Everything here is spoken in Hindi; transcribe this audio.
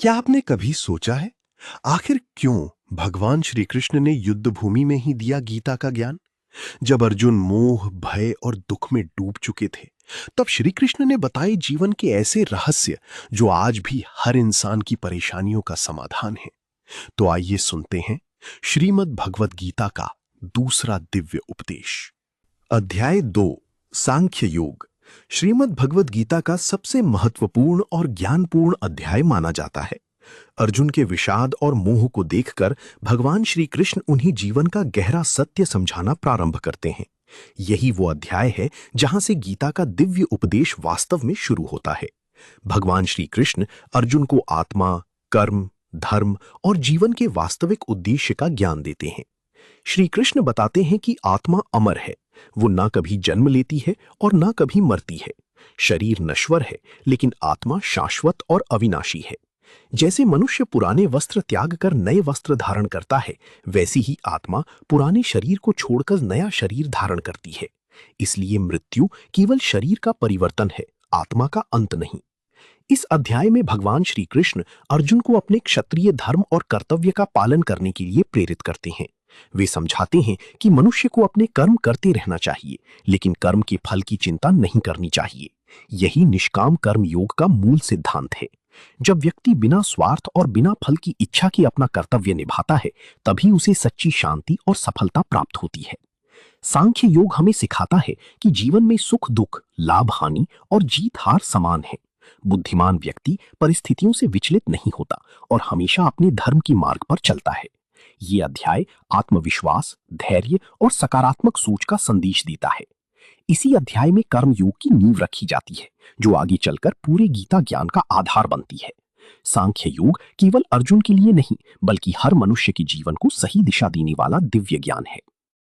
क्या आपने कभी सोचा है आखिर क्यों भगवान श्री कृष्ण ने युद्ध भूमि में ही दिया गीता का ज्ञान? जब अर्जुन मोह, भय और दुख में डूब चुके थे, तब श्री कृष्ण ने बताए जीवन के ऐसे रहस्य जो आज भी हर इंसान की परेशानियों का समाधान है। तो आइए सुनते हैं श्रीमद् भगवत गीता का दूसरा दिव्य उपदेश। अध्याय 2, सांख्य योग श्रीमद् भगवत गीता का सबसे महत्वपूर्ण और ज्ञानपूर्ण अध्याय माना जाता है। अर्जुन के विषाद और मोह को देखकर भगवान श्री कृष्ण उन्हें जीवन का गहरा सत्य समझाना प्रारंभ करते हैं। यही वो अध्याय है जहां से गीता का दिव्य उपदेश वास्तव में शुरू होता है। भगवान श्री कृष्ण अर्जुन को आत्मा, कर्म, धर्म और जीवन के वास्तविक उद्देश्य का ज्ञान देते हैं। श्री कृष्ण बताते हैं कि आत्मा अमर है, वो ना कभी जन्म लेती है और ना कभी मरती है। शरीर नश्वर है, लेकिन आत्मा शाश्वत और अविनाशी है। जैसे मनुष्य पुराने वस्त्र त्याग कर नए वस्त्र धारण करता है, वैसी ही आत्मा पुराने शरीर को छोड़कर नया शरीर धारण करती है। इसलिए मृत्यु केवल शरीर का परिवर्तन है, आत्मा का अंत नहीं। इस अध्याय में भगवान श्री कृष्ण अर्जुन को अपने क्षत्रिय धर्म और कर्तव्य का पालन करने के लिए प्रेरित करते हैं। वे समझाते हैं कि मनुष्य को अपने कर्म करते रहना चाहिए, लेकिन कर्म के फल की चिंता नहीं करनी चाहिए। यही निष्काम कर्म योग का मूल सिद्धांत है। जब व्यक्ति बिना स्वार्थ और बिना फल की इच्छा के अपना कर्तव्य निभाता है, तभी उसे सच्ची शांति और सफलता प्राप्त होती है। सांख्य योग हमें सिखाता है कि जीवन में सुख दुख, लाभ हानि और जीत हार समान है। बुद्धिमान व्यक्ति परिस्थितियों से विचलित नहीं होता और हमेशा अपने धर्म की मार्ग पर चलता है। ये अध्याय आत्मविश्वास, धैर्य और सकारात्मक सोच का संदेश देता है। इसी अध्याय में कर्म योग की नींव रखी जाती है, जो आगे चलकर पूरे गीता ज्ञान का आधार बनती है। सांख्य योग केवल अर्जुन के लिए नहीं, बल्कि हर मनुष्य के जीवन को सही दिशा देने वाला दिव्य ज्ञान है।